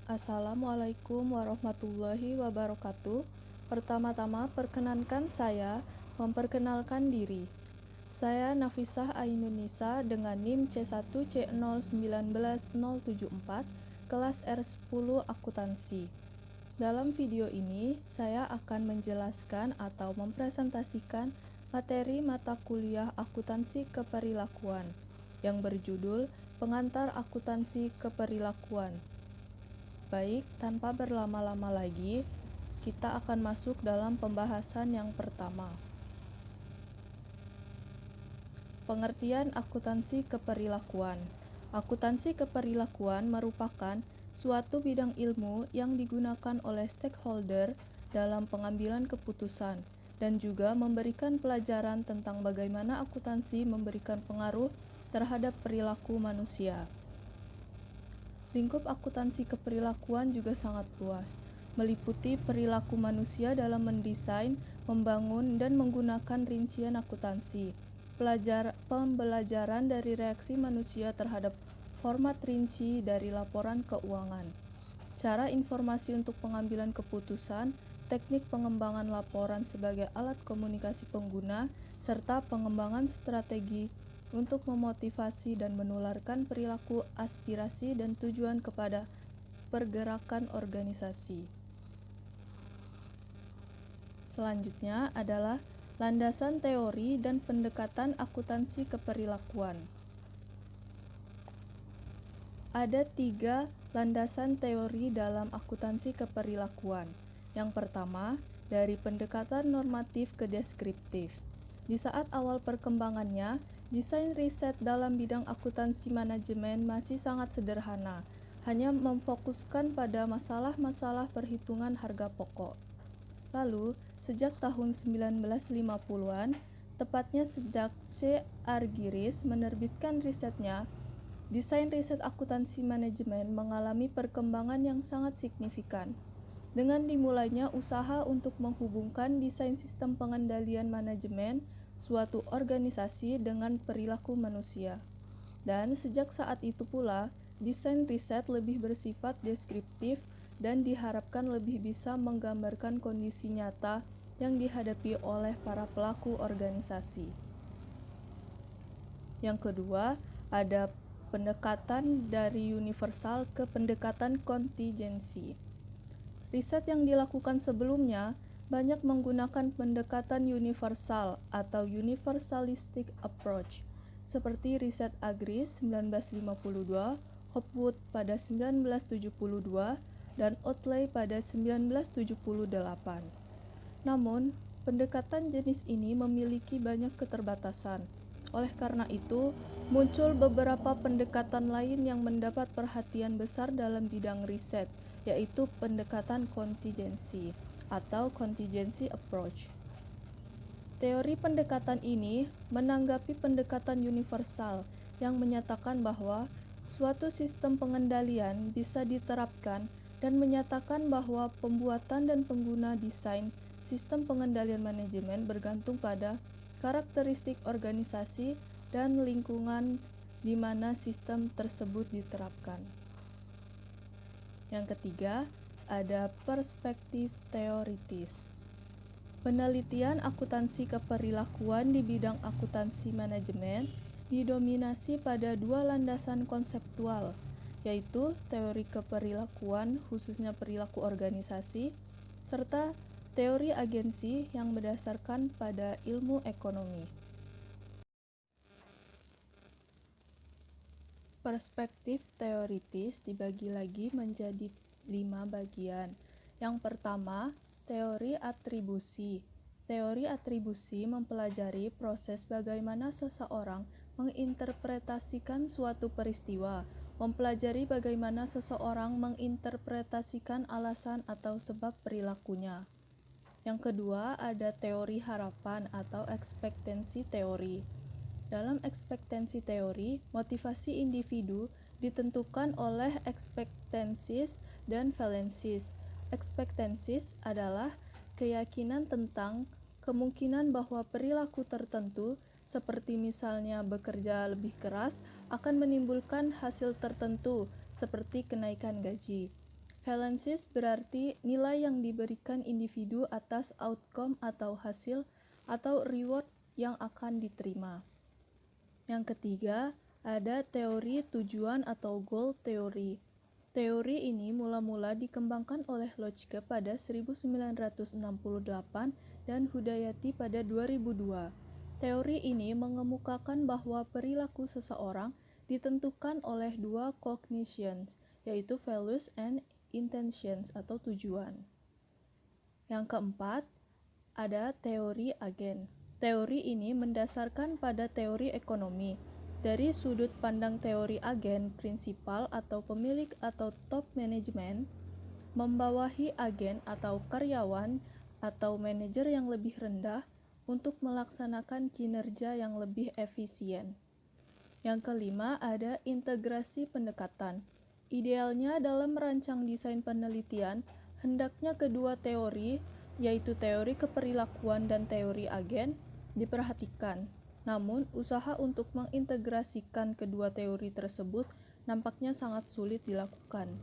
Assalamualaikum warahmatullahi wabarakatuh. Pertama-tama, perkenankan saya memperkenalkan diri. Saya Nafisah Ainunisa dengan NIM C1C019074, kelas R10 Akuntansi. Dalam video ini, saya akan menjelaskan atau mempresentasikan materi mata kuliah akuntansi keperilakuan yang berjudul Pengantar Akuntansi Keperilakuan. Baik, tanpa berlama-lama lagi, kita akan masuk dalam pembahasan yang pertama. Pengertian akuntansi keperilakuan. Akuntansi keperilakuan merupakan suatu bidang ilmu yang digunakan oleh stakeholder dalam pengambilan keputusan dan juga memberikan pelajaran tentang bagaimana akuntansi memberikan pengaruh terhadap perilaku manusia. Lingkup akuntansi keperilakuan juga sangat luas, meliputi perilaku manusia dalam mendesain, membangun, dan menggunakan rincian akuntansi, pembelajaran dari reaksi manusia terhadap format rinci dari laporan keuangan, cara informasi untuk pengambilan keputusan, teknik pengembangan laporan sebagai alat komunikasi pengguna, serta pengembangan strategi untuk memotivasi dan menularkan perilaku, aspirasi, dan tujuan kepada pergerakan organisasi. Selanjutnya adalah landasan teori dan pendekatan akuntansi keperilakuan. Ada 3 landasan teori dalam akuntansi keperilakuan. Yang pertama, dari pendekatan normatif ke deskriptif. Di saat awal perkembangannya, desain riset dalam bidang akuntansi manajemen masih sangat sederhana, hanya memfokuskan pada masalah-masalah perhitungan harga pokok. Lalu, sejak tahun 1950-an, tepatnya sejak C. Argyris menerbitkan risetnya, desain riset akuntansi manajemen mengalami perkembangan yang sangat signifikan. Dengan dimulainya usaha untuk menghubungkan desain sistem pengendalian manajemen suatu organisasi dengan perilaku manusia. Dan sejak saat itu pula, desain riset lebih bersifat deskriptif dan diharapkan lebih bisa menggambarkan kondisi nyata yang dihadapi oleh para pelaku organisasi. Yang kedua, ada pendekatan dari universal ke pendekatan kontingensi. Riset yang dilakukan sebelumnya banyak menggunakan pendekatan universal atau universalistic approach, seperti riset Agris 1952, Hopwood pada 1972, dan Otley pada 1978. Namun, pendekatan jenis ini memiliki banyak keterbatasan. Oleh karena itu, muncul beberapa pendekatan lain yang mendapat perhatian besar dalam bidang riset, yaitu pendekatan kontingensi atau contingency approach. Teori pendekatan ini menanggapi pendekatan universal yang menyatakan bahwa suatu sistem pengendalian bisa diterapkan dan menyatakan bahwa pembuatan dan pengguna desain sistem pengendalian manajemen bergantung pada karakteristik organisasi dan lingkungan di mana sistem tersebut diterapkan. Yang ketiga, ada perspektif teoritis. Penelitian akuntansi keperilakuan di bidang akuntansi manajemen didominasi pada 2 landasan konseptual, yaitu teori keperilakuan khususnya perilaku organisasi, serta teori agensi yang berdasarkan pada ilmu ekonomi. Perspektif teoritis dibagi lagi menjadi 5 bagian. Yang pertama, teori atribusi. Teori atribusi mempelajari proses bagaimana seseorang menginterpretasikan suatu peristiwa, mempelajari bagaimana seseorang menginterpretasikan alasan atau sebab perilakunya. Yang kedua, ada teori harapan atau ekspektansi teori. Dalam ekspektansi teori, motivasi individu ditentukan oleh ekspektansis dan valensis. Ekspektansis adalah keyakinan tentang kemungkinan bahwa perilaku tertentu, seperti misalnya bekerja lebih keras, akan menimbulkan hasil tertentu, seperti kenaikan gaji. Valensis berarti nilai yang diberikan individu atas outcome atau hasil atau reward yang akan diterima. Yang ketiga, ada teori tujuan atau goal theory. Teori ini mula-mula dikembangkan oleh Lotschke pada 1968 dan Hudayati pada 2002. Teori ini mengemukakan bahwa perilaku seseorang ditentukan oleh dua cognitions, yaitu values and intentions atau tujuan. Yang keempat, ada teori agen. Teori ini mendasarkan pada teori ekonomi. Dari sudut pandang teori agen, prinsipal atau pemilik atau top management membawahi agen atau karyawan atau manajer yang lebih rendah untuk melaksanakan kinerja yang lebih efisien. Yang kelima, ada integrasi pendekatan. Idealnya dalam merancang desain penelitian, hendaknya kedua teori, yaitu teori keperilakuan dan teori agen, diperhatikan. Namun, usaha untuk mengintegrasikan kedua teori tersebut nampaknya sangat sulit dilakukan.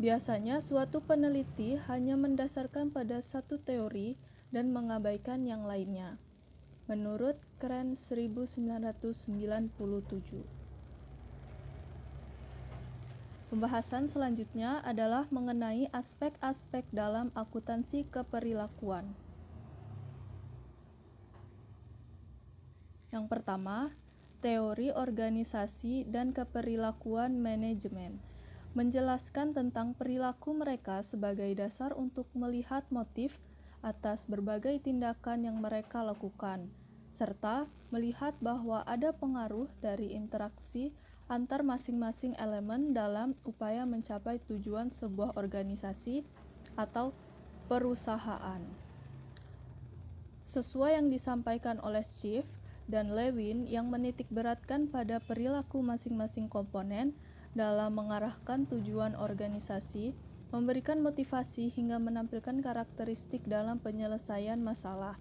Biasanya, suatu peneliti hanya mendasarkan pada satu teori dan mengabaikan yang lainnya. Menurut Krenz 1997. Pembahasan selanjutnya adalah mengenai aspek-aspek dalam akuntansi keperilakuan. Yang pertama, teori organisasi dan keperilakuan manajemen, menjelaskan tentang perilaku mereka sebagai dasar untuk melihat motif atas berbagai tindakan yang mereka lakukan, serta melihat bahwa ada pengaruh dari interaksi antar masing-masing elemen dalam upaya mencapai tujuan sebuah organisasi atau perusahaan. Sesuai yang disampaikan oleh Schiff dan Lewin yang menitikberatkan pada perilaku masing-masing komponen dalam mengarahkan tujuan organisasi, memberikan motivasi hingga menampilkan karakteristik dalam penyelesaian masalah,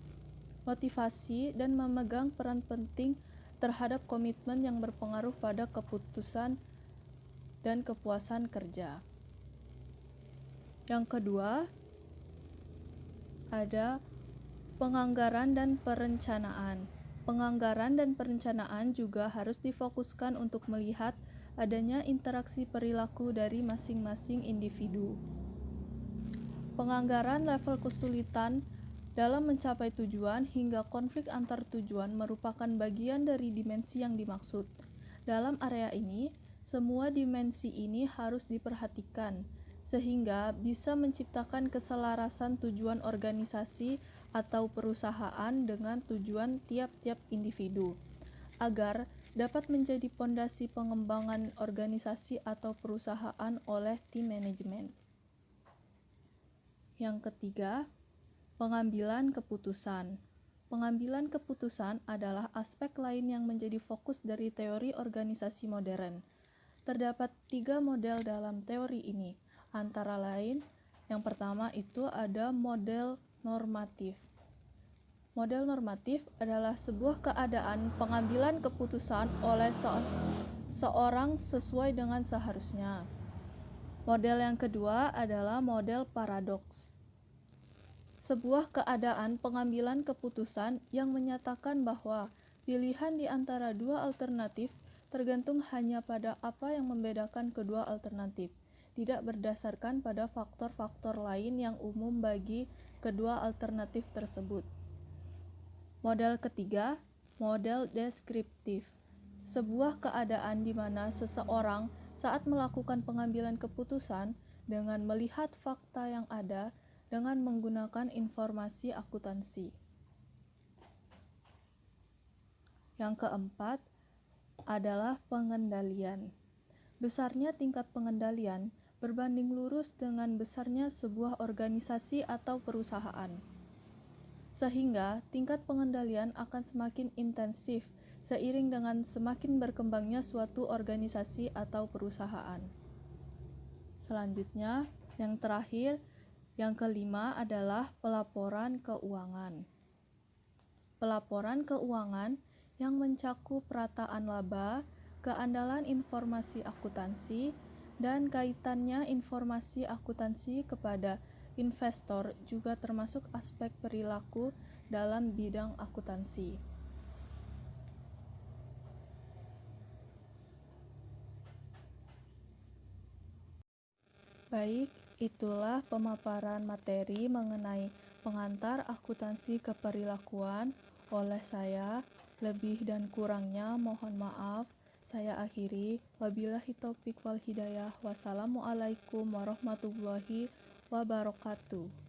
motivasi dan memegang peran penting terhadap komitmen yang berpengaruh pada keputusan dan kepuasan kerja. Yang kedua, ada penganggaran dan perencanaan. Penganggaran dan perencanaan juga harus difokuskan untuk melihat adanya interaksi perilaku dari masing-masing individu. Penganggaran level kesulitan dalam mencapai tujuan hingga konflik antar tujuan merupakan bagian dari dimensi yang dimaksud. Dalam area ini, semua dimensi ini harus diperhatikan, sehingga bisa menciptakan keselarasan tujuan organisasi atau perusahaan dengan tujuan tiap-tiap individu, agar dapat menjadi pondasi pengembangan organisasi atau perusahaan oleh tim manajemen. Yang ketiga, pengambilan keputusan. Pengambilan keputusan adalah aspek lain yang menjadi fokus dari teori organisasi modern. Terdapat 3 model dalam teori ini, antara lain, yang pertama itu ada model normatif. Model normatif adalah sebuah keadaan pengambilan keputusan oleh seorang sesuai dengan seharusnya. Model yang kedua adalah model paradoks. Sebuah keadaan pengambilan keputusan yang menyatakan bahwa pilihan di antara dua alternatif tergantung hanya pada apa yang membedakan kedua alternatif, tidak berdasarkan pada faktor-faktor lain yang umum bagi kedua alternatif tersebut. Model ketiga, model deskriptif. Sebuah keadaan di mana seseorang saat melakukan pengambilan keputusan dengan melihat fakta yang ada dengan menggunakan informasi akuntansi. Yang keempat adalah pengendalian. Besarnya tingkat pengendalian berbanding lurus dengan besarnya sebuah organisasi atau perusahaan. Sehingga tingkat pengendalian akan semakin intensif seiring dengan semakin berkembangnya suatu organisasi atau perusahaan. Selanjutnya, yang terakhir, yang kelima adalah pelaporan keuangan. Pelaporan keuangan yang mencakup rataan laba, keandalan informasi akuntansi, Dan kaitannya informasi akuntansi kepada investor juga termasuk aspek perilaku dalam bidang akuntansi. Baik, itulah pemaparan materi mengenai pengantar akuntansi keperilakuan oleh saya. Lebih dan kurangnya mohon maaf. Saya akhiri. Wabillahi taufik wal hidayah. Wassalamualaikum warahmatullahi wabarakatuh.